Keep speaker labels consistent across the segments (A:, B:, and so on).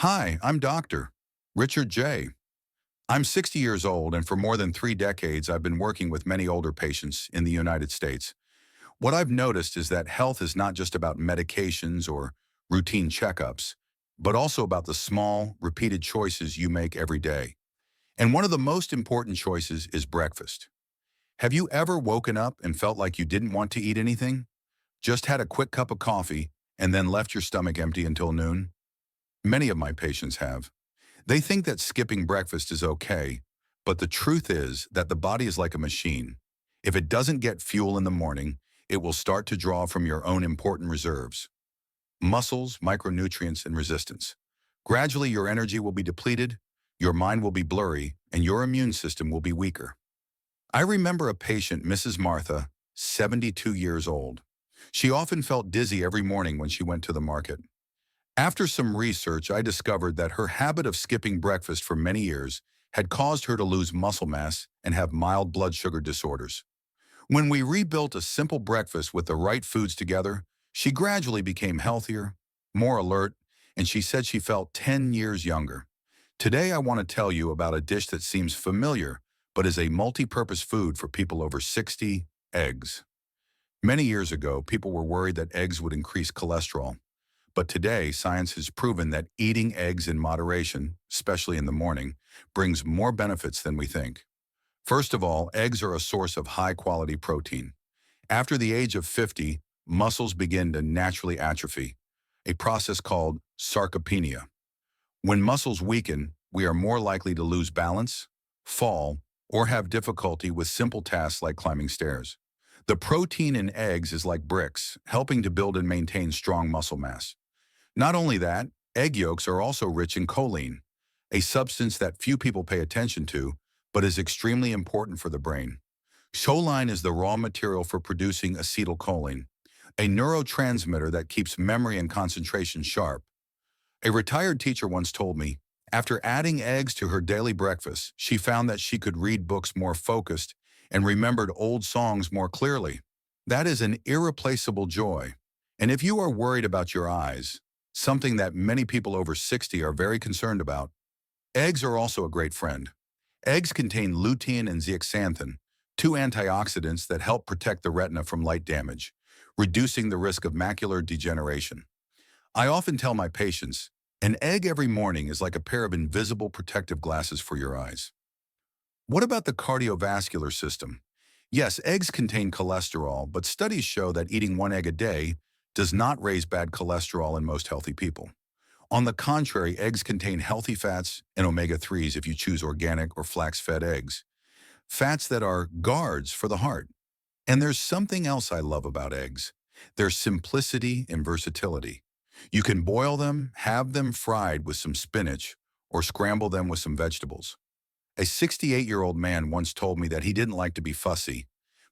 A: Hi, I'm Dr. Richard J. I'm 60 years old, and for more than 3 decades, I've been working with many older patients in the United States. What I've noticed is that health is not just about medications or routine checkups, but also about the small, repeated choices you make every day. And one of the most important choices is breakfast. Have you ever woken up and felt like you didn't want to eat anything? Just had a quick cup of coffee and then left your stomach empty until noon? Many of my patients have. They think that skipping breakfast is okay, but the truth is that the body is like a machine. If it doesn't get fuel in the morning, it will start to draw from your own important reserves: muscles, micronutrients, and resistance. Gradually, your energy will be depleted, your mind will be blurry, and your immune system will be weaker. I remember a patient, Mrs. Martha, 72 years old. She often felt dizzy every morning when she went to the market. After some research, I discovered that her habit of skipping breakfast for many years had caused her to lose muscle mass and have mild blood sugar disorders. When we rebuilt a simple breakfast with the right foods together, she gradually became healthier, more alert, and she said she felt 10 years younger. Today, I want to tell you about a dish that seems familiar, but is a multi-purpose food for people over 60: eggs. Many years ago, people were worried that eggs would increase cholesterol. But today, science has proven that eating eggs in moderation, especially in the morning, brings more benefits than we think. First of all, eggs are a source of high-quality protein. After the age of 50, muscles begin to naturally atrophy, a process called sarcopenia. When muscles weaken, we are more likely to lose balance, fall, or have difficulty with simple tasks like climbing stairs. The protein in eggs is like bricks, helping to build and maintain strong muscle mass. Not only that, egg yolks are also rich in choline, a substance that few people pay attention to, but is extremely important for the brain. Choline is the raw material for producing acetylcholine, a neurotransmitter that keeps memory and concentration sharp. A retired teacher once told me, after adding eggs to her daily breakfast, she found that she could read books more focused and remembered old songs more clearly. That is an irreplaceable joy. And if you are worried about your eyes, something that many people over 60 are very concerned about, eggs are also a great friend. Eggs contain lutein and zeaxanthin, two antioxidants that help protect the retina from light damage, reducing the risk of macular degeneration. I often tell my patients, an egg every morning is like a pair of invisible protective glasses for your eyes. What about the cardiovascular system? Yes, eggs contain cholesterol, but studies show that eating one egg a day does not raise bad cholesterol in most healthy people. On the contrary, eggs contain healthy fats and omega-3s if you choose organic or flax-fed eggs, fats that are guards for the heart. And there's something else I love about eggs: their simplicity and versatility. You can boil them, have them fried with some spinach, or scramble them with some vegetables. A 68-year-old man once told me that he didn't like to be fussy,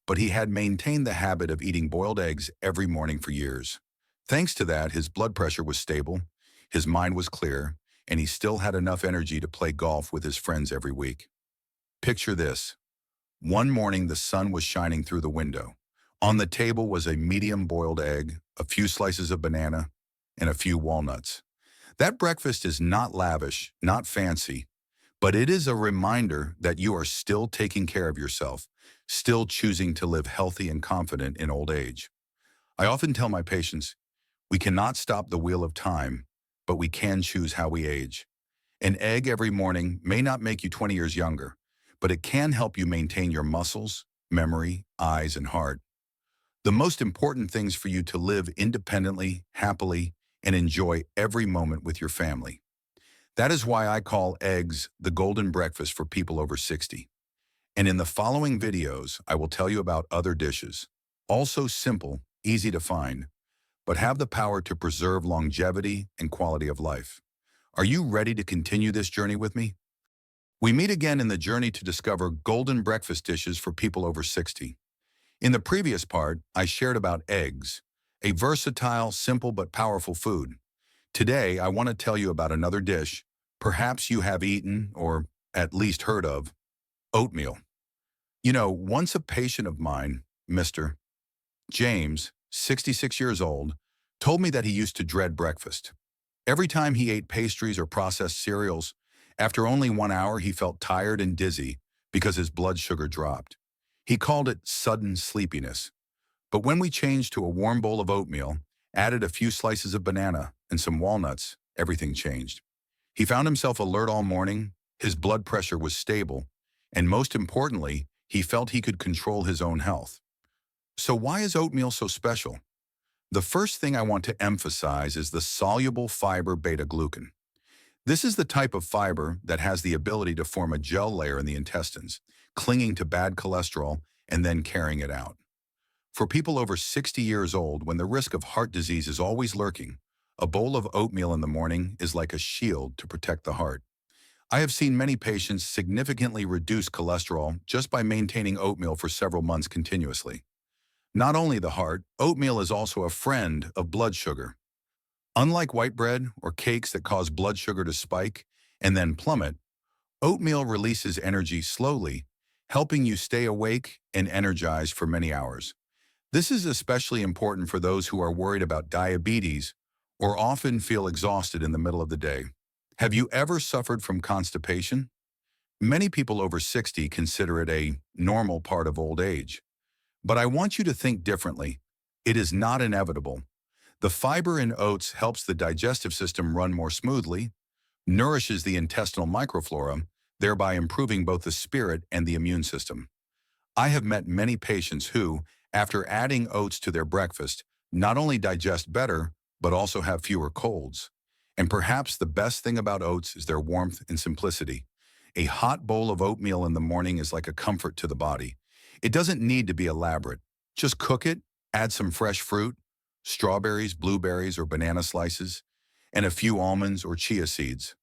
A: but he had maintained the habit of eating boiled eggs every morning for years. Thanks to that, his blood pressure was stable, his mind was clear, and he still had enough energy to play golf with his friends every week. Picture this. One morning, the sun was shining through the window. On the table was a medium boiled egg, a few slices of banana, and a few walnuts. That breakfast is not lavish, not fancy, but it is a reminder that you are still taking care of yourself, still choosing to live healthy and confident in old age. I often tell my patients, we cannot stop the wheel of time, but we can choose how we age. An egg every morning may not make you 20 years younger, but it can help you maintain your muscles, memory, eyes, and heart. The most important things for you to live independently, happily, and enjoy every moment with your family. That is why I call eggs the golden breakfast for people over 60. And in the following videos, I will tell you about other dishes, also simple, easy to find, but have the power to preserve longevity and quality of life. Are you ready to continue this journey with me? We meet again in the journey to discover golden breakfast dishes for people over 60. In the previous part, I shared about eggs, a versatile, simple, but powerful food. Today, I want to tell you about another dish perhaps you have eaten or at least heard of: oatmeal. Once a patient of mine, Mr. James, 66 years old, told me that he used to dread breakfast. Every time he ate pastries or processed cereals, after only 1 hour he felt tired and dizzy because his blood sugar dropped. He called it sudden sleepiness. But when we changed to a warm bowl of oatmeal, added a few slices of banana and some walnuts, everything changed. He found himself alert all morning, his blood pressure was stable, and most importantly, he felt he could control his own health. So why is oatmeal so special? The first thing I want to emphasize is the soluble fiber beta-glucan. This is the type of fiber that has the ability to form a gel layer in the intestines, clinging to bad cholesterol and then carrying it out. For people over 60 years old, when the risk of heart disease is always lurking, a bowl of oatmeal in the morning is like a shield to protect the heart. I have seen many patients significantly reduce cholesterol just by maintaining oatmeal for several months continuously. Not only the heart, oatmeal is also a friend of blood sugar. Unlike white bread or cakes that cause blood sugar to spike and then plummet, oatmeal releases energy slowly, helping you stay awake and energized for many hours. This is especially important for those who are worried about diabetes or often feel exhausted in the middle of the day. Have you ever suffered from constipation? Many people over 60 consider it a normal part of old age. But I want you to think differently. It is not inevitable. The fiber in oats helps the digestive system run more smoothly, nourishes the intestinal microflora, thereby improving both the spirit and the immune system. I have met many patients who, after adding oats to their breakfast, not only digest better, but also have fewer colds. And perhaps the best thing about oats is their warmth and simplicity. A hot bowl of oatmeal in the morning is like a comfort to the body. It doesn't need to be elaborate. Just cook it, add some fresh fruit, strawberries, blueberries, or banana slices, and a few almonds or chia seeds,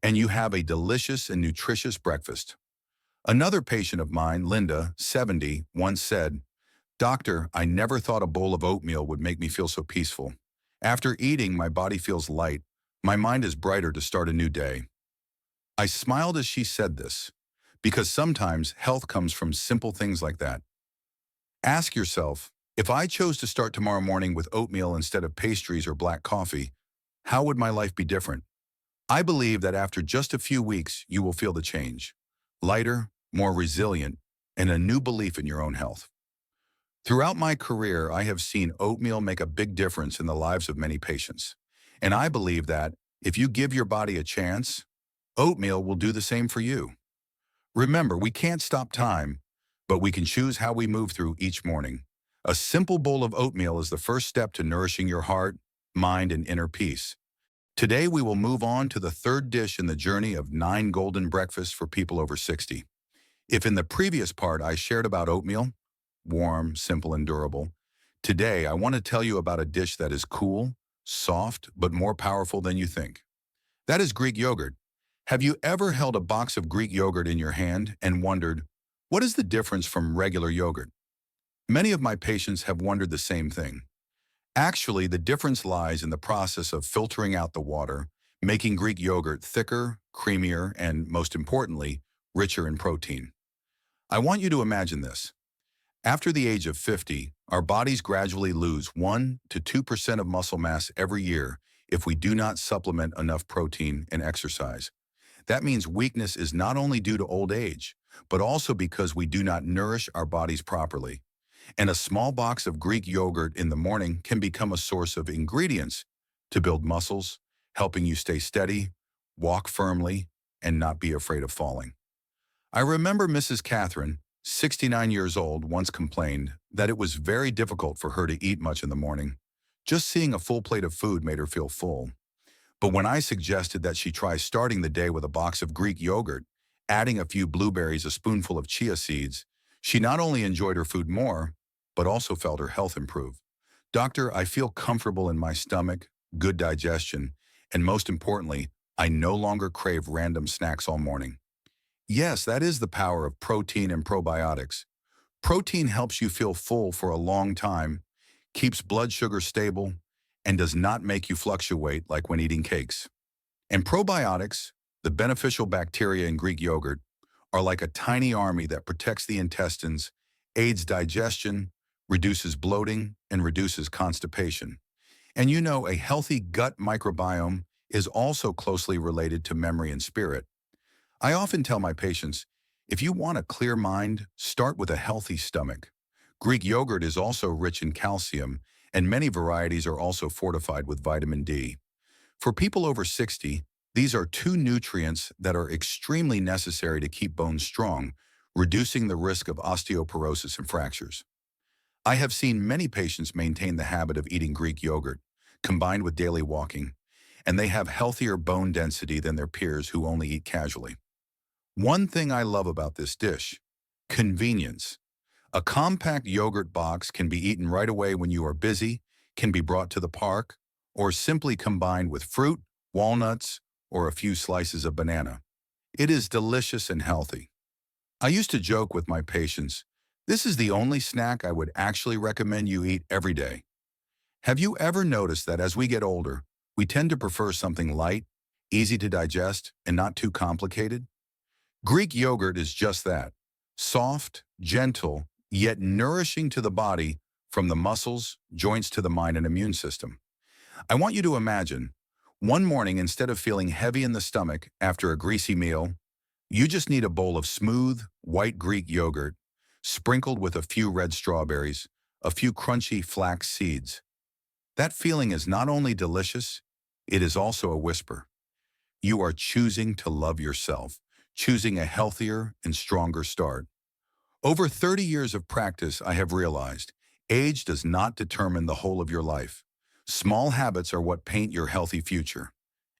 A: and you have a delicious and nutritious breakfast. Another patient of mine, Linda, 70, once said, "Doctor, I never thought a bowl of oatmeal would make me feel so peaceful. After eating, my body feels light. My mind is brighter to start a new day." I smiled as she said this, because sometimes health comes from simple things like that. Ask yourself, if I chose to start tomorrow morning with oatmeal instead of pastries or black coffee, how would my life be different? I believe that after just a few weeks, you will feel the change. Lighter, more resilient, and a new belief in your own health. Throughout my career, I have seen oatmeal make a big difference in the lives of many patients. And I believe that if you give your body a chance, oatmeal will do the same for you. Remember, we can't stop time, but we can choose how we move through each morning. A simple bowl of oatmeal is the first step to nourishing your heart, mind, and inner peace. Today, we will move on to the third dish in the journey of 9 golden breakfasts for people over 60. If in the previous part I shared about oatmeal, warm, simple, and durable, today I want to tell you about a dish that is cool, soft, but more powerful than you think. That is Greek yogurt. Have you ever held a box of Greek yogurt in your hand and wondered, what is the difference from regular yogurt? Many of my patients have wondered the same thing. Actually, the difference lies in the process of filtering out the water, making Greek yogurt thicker, creamier, and most importantly, richer in protein. I want you to imagine this. After the age of 50, our bodies gradually lose 1 to 2% of muscle mass every year if we do not supplement enough protein and exercise. That means weakness is not only due to old age, but also because we do not nourish our bodies properly. And a small box of Greek yogurt in the morning can become a source of ingredients to build muscles, helping you stay steady, walk firmly, and not be afraid of falling. I remember Mrs. Catherine, 69 years old, once complained that it was very difficult for her to eat much in the morning. Just seeing a full plate of food made her feel full. But when I suggested that she try starting the day with a box of Greek yogurt, adding a few blueberries, a spoonful of chia seeds, she not only enjoyed her food more, but also felt her health improve. "Doctor, I feel comfortable in my stomach, good digestion, and most importantly, I no longer crave random snacks all morning." Yes, that is the power of protein and probiotics. Protein helps you feel full for a long time, keeps blood sugar stable, and does not make you fluctuate like when eating cakes. And probiotics, the beneficial bacteria in Greek yogurt, are like a tiny army that protects the intestines, aids digestion, reduces bloating, and reduces constipation. And you know, a healthy gut microbiome is also closely related to memory and spirit. I often tell my patients, if you want a clear mind, start with a healthy stomach. Greek yogurt is also rich in calcium, and many varieties are also fortified with vitamin D. For people over 60, these are two nutrients that are extremely necessary to keep bones strong, reducing the risk of osteoporosis and fractures. I have seen many patients maintain the habit of eating Greek yogurt, combined with daily walking, and they have healthier bone density than their peers who only eat casually. One thing I love about this dish: convenience. A compact yogurt box can be eaten right away when you are busy, can be brought to the park, or simply combined with fruit, walnuts, or a few slices of banana. It is delicious and healthy. I used to joke with my patients, this is the only snack I would actually recommend you eat every day. Have you ever noticed that as we get older, we tend to prefer something light, easy to digest, and not too complicated? Greek yogurt is just that: soft, gentle, yet nourishing to the body, from the muscles, joints to the mind and immune system. I want you to imagine, one morning, instead of feeling heavy in the stomach after a greasy meal, you just need a bowl of smooth, white Greek yogurt, sprinkled with a few red strawberries, a few crunchy flax seeds. That feeling is not only delicious, it is also a whisper. You are choosing to love yourself, choosing a healthier and stronger start. Over 30 years of practice, I have realized age does not determine the whole of your life. Small habits are what paint your healthy future.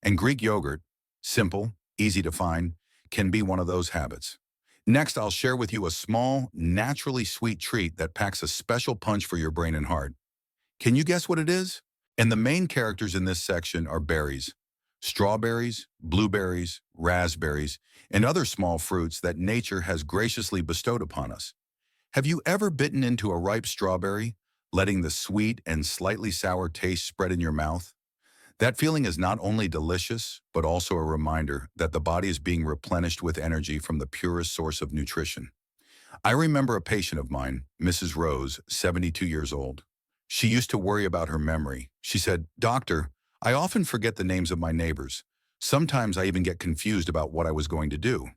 A: And Greek yogurt, simple, easy to find, can be one of those habits. Next, I'll share with you a small, naturally sweet treat that packs a special punch for your brain and heart. Can you guess what it is? And the main characters in this section are berries: strawberries, blueberries, raspberries, and other small fruits that nature has graciously bestowed upon us. Have you ever bitten into a ripe strawberry, letting the sweet and slightly sour taste spread in your mouth? That feeling is not only delicious, but also a reminder that the body is being replenished with energy from the purest source of nutrition. I remember a patient of mine, Mrs. Rose, 72 years old. She used to worry about her memory. She said, "Doctor, I often forget the names of my neighbors. Sometimes I even get confused about what I was going to do."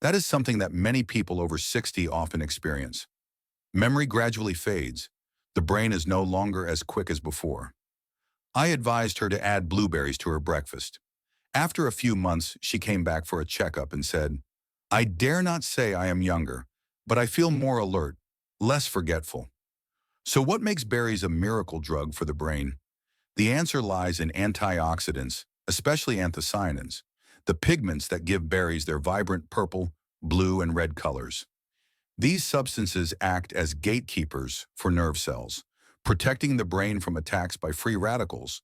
A: That is something that many people over 60 often experience. Memory gradually fades. The brain is no longer as quick as before. I advised her to add blueberries to her breakfast. After a few months, she came back for a checkup and said, "I dare not say I am younger, but I feel more alert, less forgetful." So what makes berries a miracle drug for the brain? The answer lies in antioxidants, especially anthocyanins, the pigments that give berries their vibrant purple, blue, and red colors. These substances act as gatekeepers for nerve cells, protecting the brain from attacks by free radicals,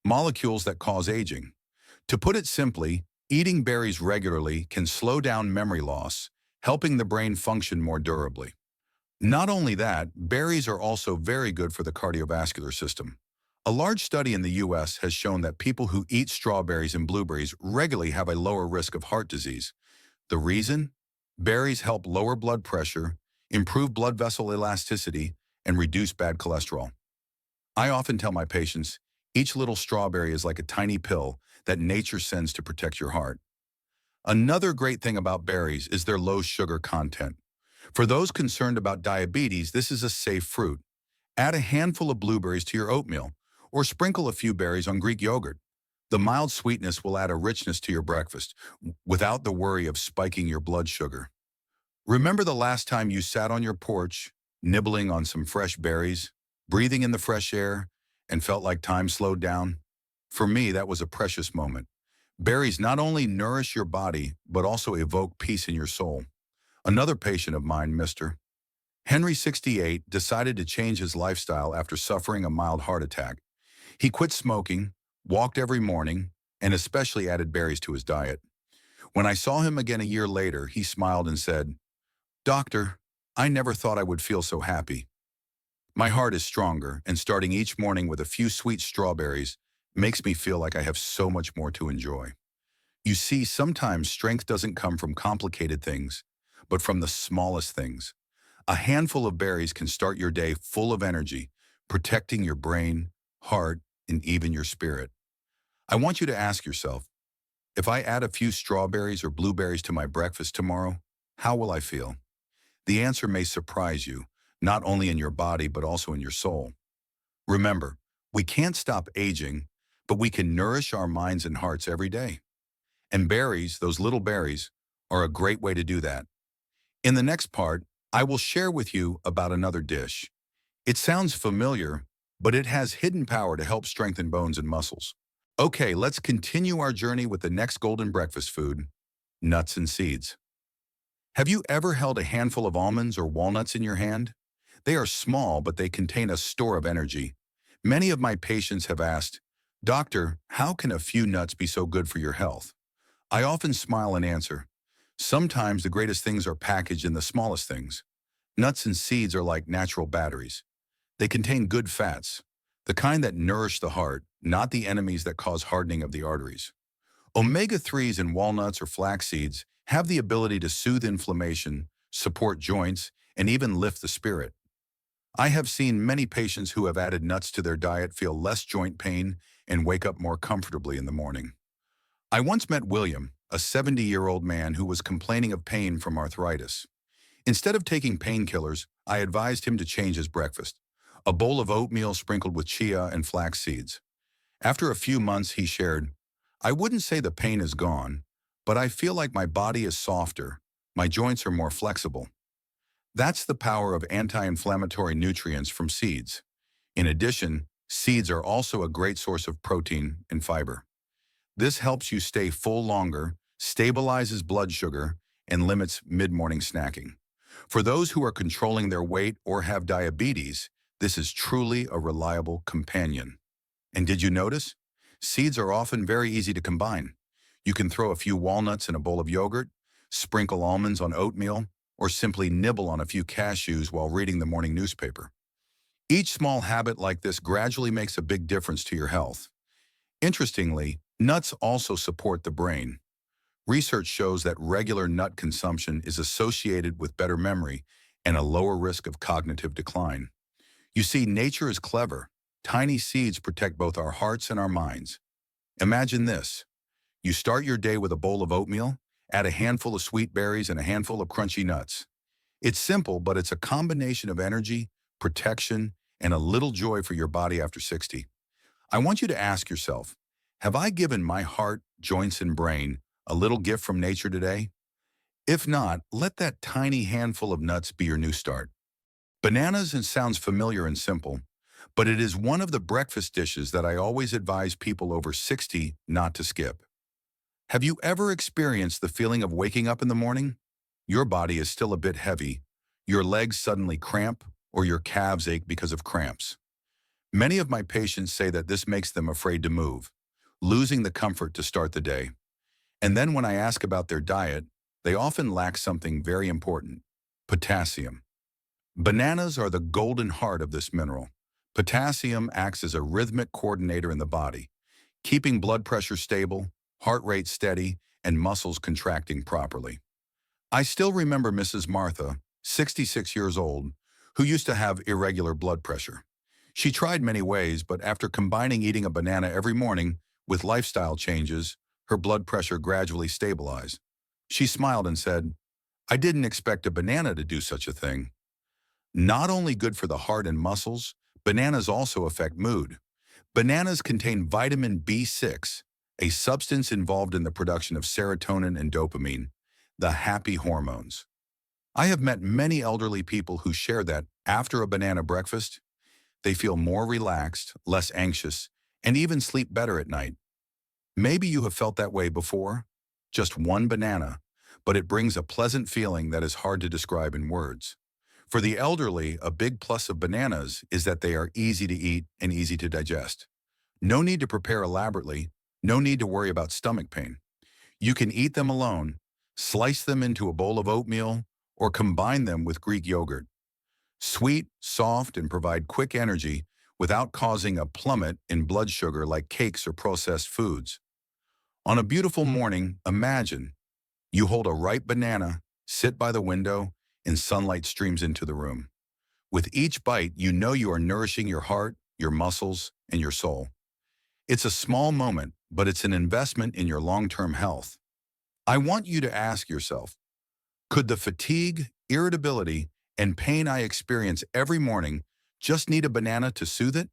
A: molecules that cause aging. To put it simply, eating berries regularly can slow down memory loss, helping the brain function more durably. Not only that, berries are also very good for the cardiovascular system. A large study in the US has shown that people who eat strawberries and blueberries regularly have a lower risk of heart disease. The reason? Berries help lower blood pressure, improve blood vessel elasticity, and reduce bad cholesterol. I often tell my patients, each little strawberry is like a tiny pill that nature sends to protect your heart. Another great thing about berries is their low sugar content. For those concerned about diabetes, this is a safe fruit. Add a handful of blueberries to your oatmeal, or sprinkle a few berries on Greek yogurt. The mild sweetness will add a richness to your breakfast, without the worry of spiking your blood sugar. Remember the last time you sat on your porch, nibbling on some fresh berries, breathing in the fresh air, and felt like time slowed down? For me, that was a precious moment. Berries not only nourish your body, but also evoke peace in your soul. Another patient of mine, Mr. Henry, 68, decided to change his lifestyle after suffering a mild heart attack. He quit smoking, walked every morning, and especially added berries to his diet. When I saw him again a year later, he smiled and said, "Doctor, I never thought I would feel so happy. My heart is stronger, and starting each morning with a few sweet strawberries makes me feel like I have so much more to enjoy." You see, sometimes strength doesn't come from complicated things, but from the smallest things. A handful of berries can start your day full of energy, protecting your brain, heart, and even your spirit. I want you to ask yourself, if I add a few strawberries or blueberries to my breakfast tomorrow, how will I feel? The answer may surprise you, not only in your body but also in your soul. Remember, we can't stop aging, but we can nourish our minds and hearts every day. And berries, those little berries, are a great way to do that. In the next part, I will share with you about another dish. It sounds familiar, but it has hidden power to help strengthen bones and muscles. Okay, let's continue our journey with the next golden breakfast food, nuts and seeds. Have you ever held a handful of almonds or walnuts in your hand? They are small, but they contain a store of energy. Many of my patients have asked, "Doctor, how can a few nuts be so good for your health?" I often smile and answer, sometimes the greatest things are packaged in the smallest things. Nuts and seeds are like natural batteries. They contain good fats, the kind that nourish the heart, not the enemies that cause hardening of the arteries. Omega-3s in walnuts or flax seeds have the ability to soothe inflammation, support joints, and even lift the spirit. I have seen many patients who have added nuts to their diet feel less joint pain and wake up more comfortably in the morning. I once met William, a 70-year-old man who was complaining of pain from arthritis. Instead of taking painkillers, I advised him to change his breakfast, a bowl of oatmeal sprinkled with chia and flax seeds. After a few months, he shared, "I wouldn't say the pain is gone, but I feel like my body is softer, my joints are more flexible." That's the power of anti-inflammatory nutrients from seeds. In addition, seeds are also a great source of protein and fiber. This helps you stay full longer, stabilizes blood sugar, and limits mid-morning snacking. For those who are controlling their weight or have diabetes, this is truly a reliable companion. And did you notice? Seeds are often very easy to combine. You can throw a few walnuts in a bowl of yogurt, sprinkle almonds on oatmeal, or simply nibble on a few cashews while reading the morning newspaper. Each small habit like this gradually makes a big difference to your health. Interestingly, nuts also support the brain. Research shows that regular nut consumption is associated with better memory and a lower risk of cognitive decline. You see, nature is clever. Tiny seeds protect both our hearts and our minds. Imagine this. You start your day with a bowl of oatmeal, add a handful of sweet berries and a handful of crunchy nuts. It's simple, but it's a combination of energy, protection, and a little joy for your body after 60. I want you to ask yourself, have I given my heart, joints, and brain a little gift from nature today? If not, let that tiny handful of nuts be your new start. Bananas and sounds familiar and simple, but it is one of the breakfast dishes that I always advise people over 60 not to skip. Have you ever experienced the feeling of waking up in the morning? Your body is still a bit heavy, your legs suddenly cramp, or your calves ache because of cramps. Many of my patients say that this makes them afraid to move, losing the comfort to start the day. And then when I ask about their diet, they often lack something very important, potassium. Bananas are the golden heart of this mineral. Potassium acts as a rhythmic coordinator in the body, keeping blood pressure stable, heart rate steady, and muscles contracting properly. I still remember Mrs. Martha, 66 years old, who used to have irregular blood pressure. She tried many ways, but after combining eating a banana every morning with lifestyle changes, her blood pressure gradually stabilized. She smiled and said, "I didn't expect a banana to do such a thing." Not only good for the heart and muscles, bananas also affect mood. Bananas contain vitamin B6, a substance involved in the production of serotonin and dopamine, the happy hormones. I have met many elderly people who share that after a banana breakfast, they feel more relaxed, less anxious, and even sleep better at night. Maybe you have felt that way before. Just one banana, but it brings a pleasant feeling that is hard to describe in words. For the elderly, a big plus of bananas is that they are easy to eat and easy to digest. No need to prepare elaborately, no need to worry about stomach pain. You can eat them alone, slice them into a bowl of oatmeal, or combine them with Greek yogurt. Sweet, soft, and provide quick energy without causing a plummet in blood sugar like cakes or processed foods. On a beautiful morning, imagine you hold a ripe banana, sit by the window, and sunlight streams into the room. With each bite, you know you are nourishing your heart, your muscles, and your soul. It's a small moment, but it's an investment in your long-term health. I want you to ask yourself, could the fatigue, irritability, and pain I experience every morning just need a banana to soothe it?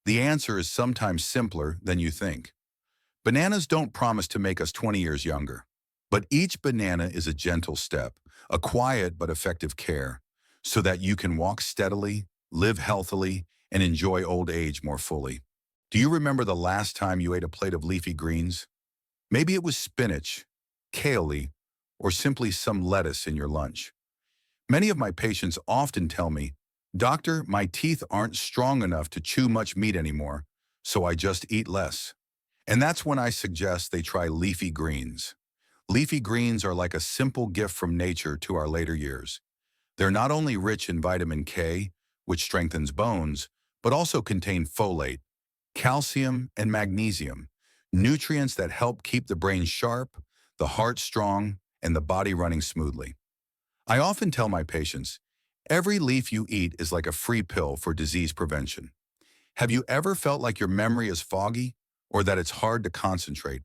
A: The answer is sometimes simpler than you think. Bananas don't promise to make us 20 years younger, but each banana is a gentle step, a quiet but effective care, so that you can walk steadily, live healthily, and enjoy old age more fully. Do you remember the last time you ate a plate of leafy greens? Maybe it was spinach, kale, or simply some lettuce in your lunch. Many of my patients often tell me, "Doctor, my teeth aren't strong enough to chew much meat anymore, so I just eat less." And that's when I suggest they try leafy greens. Leafy greens are like a simple gift from nature to our later years. They're not only rich in vitamin K, which strengthens bones, but also contain folate, calcium, and magnesium, nutrients that help keep the brain sharp, the heart strong, and the body running smoothly. I often tell my patients, every leaf you eat is like a free pill for disease prevention. Have you ever felt like your memory is foggy or that it's hard to concentrate?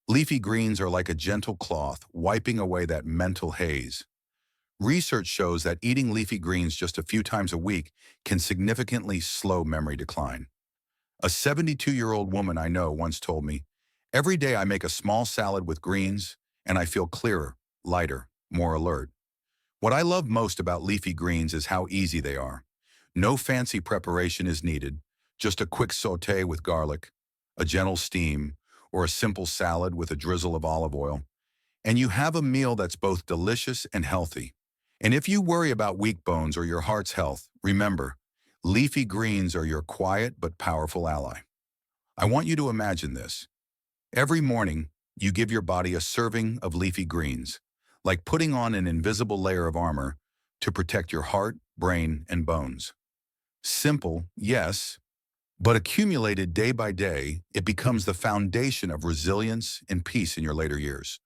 A: Leafy greens are like a gentle cloth, wiping away that mental haze. Research shows that eating leafy greens just a few times a week can significantly slow memory decline. A 72-year-old woman I know once told me, "Every day I make a small salad with greens, and I feel clearer, lighter, more alert." What I love most about leafy greens is how easy they are. No fancy preparation is needed, just a quick sauté with garlic, a gentle steam, or a simple salad with a drizzle of olive oil, and you have a meal that's both delicious and healthy. And if you worry about weak bones or your heart's health, remember, leafy greens are your quiet but powerful ally. I want you to imagine this. Every morning, you give your body a serving of leafy greens, like putting on an invisible layer of armor to protect your heart, brain, and bones. Simple, yes, but accumulated day by day, it becomes the foundation of resilience and peace in your later years.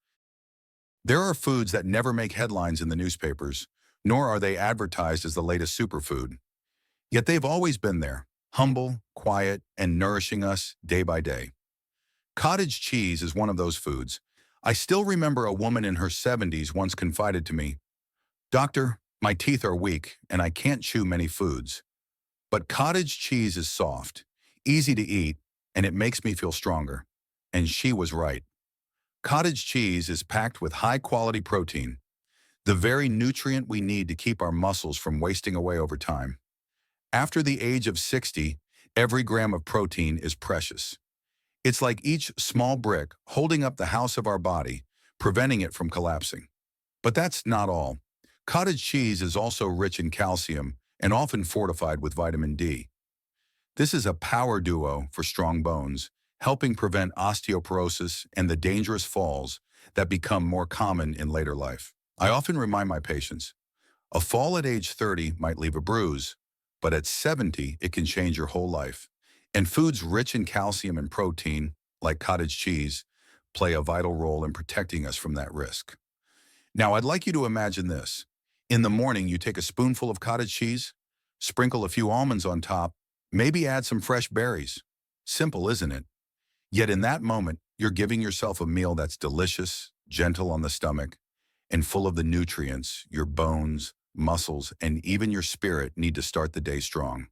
A: There are foods that never make headlines in the newspapers, nor are they advertised as the latest superfood. Yet they've always been there, humble, quiet, and nourishing us day by day. Cottage cheese is one of those foods. I still remember a woman in her 70s once confided to me, "Doctor, my teeth are weak and I can't chew many foods. But cottage cheese is soft, easy to eat, and it makes me feel stronger." And she was right. Cottage cheese is packed with high-quality protein, the very nutrient we need to keep our muscles from wasting away over time. After the age of 60, every gram of protein is precious. It's like each small brick holding up the house of our body, preventing it from collapsing. But that's not all. Cottage cheese is also rich in calcium and often fortified with vitamin D. This is a power duo for strong bones, helping prevent osteoporosis and the dangerous falls that become more common in later life. I often remind my patients, a fall at age 30 might leave a bruise, but at 70, it can change your whole life. And foods rich in calcium and protein, like cottage cheese, play a vital role in protecting us from that risk. Now, I'd like you to imagine this. In the morning, you take a spoonful of cottage cheese, sprinkle a few almonds on top, maybe add some fresh berries. Simple, isn't it? Yet in that moment, you're giving yourself a meal that's delicious, gentle on the stomach, and full of the nutrients your bones, muscles, and even your spirit need to start the day strong.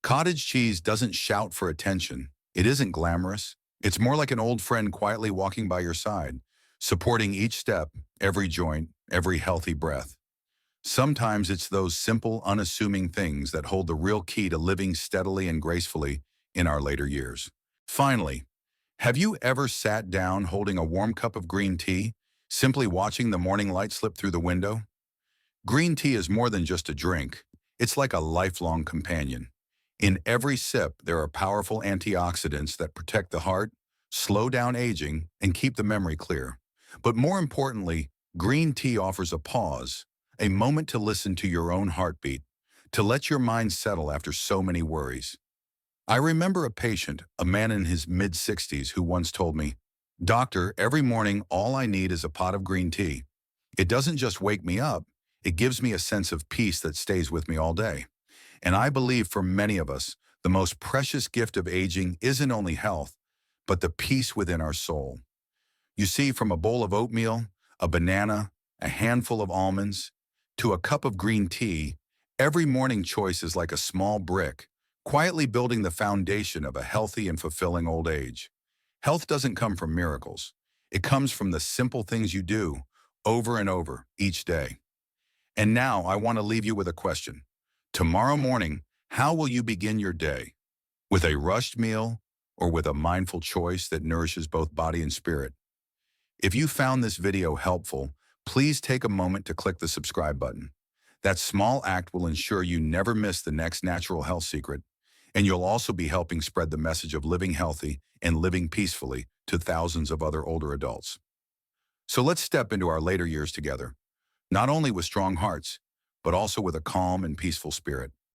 A: Cottage cheese doesn't shout for attention. It isn't glamorous. It's more like an old friend quietly walking by your side, supporting each step, every joint, every healthy breath. Sometimes it's those simple, unassuming things that hold the real key to living steadily and gracefully in our later years. Finally, have you ever sat down holding a warm cup of green tea, simply watching the morning light slip through the window? Green tea is more than just a drink. It's like a lifelong companion. In every sip, there are powerful antioxidants that protect the heart, slow down aging, and keep the memory clear. But more importantly, green tea offers a pause, a moment to listen to your own heartbeat, to let your mind settle after so many worries. I remember a patient, a man in his mid-60s, who once told me, "Doctor, every morning all I need is a pot of green tea. It doesn't just wake me up, it gives me a sense of peace that stays with me all day." And I believe for many of us, The most precious gift of aging isn't only health, but the peace within our soul. You see, from a bowl of oatmeal, a banana, a handful of almonds, to a cup of green tea, every morning choice is like a small brick, quietly building the foundation of a healthy and fulfilling old age. Health doesn't come from miracles. It comes from the simple things you do over and over each day. And now I want to leave you with a question. Tomorrow morning, how will you begin your day? With a rushed meal or with a mindful choice that nourishes both body and spirit? If you found this video helpful, please take a moment to click the subscribe button. That small act will ensure you never miss the next natural health secret, and you'll also be helping spread the message of living healthy and living peacefully to thousands of other older adults. So let's step into our later years together, not only with strong hearts, but also with a calm and peaceful spirit.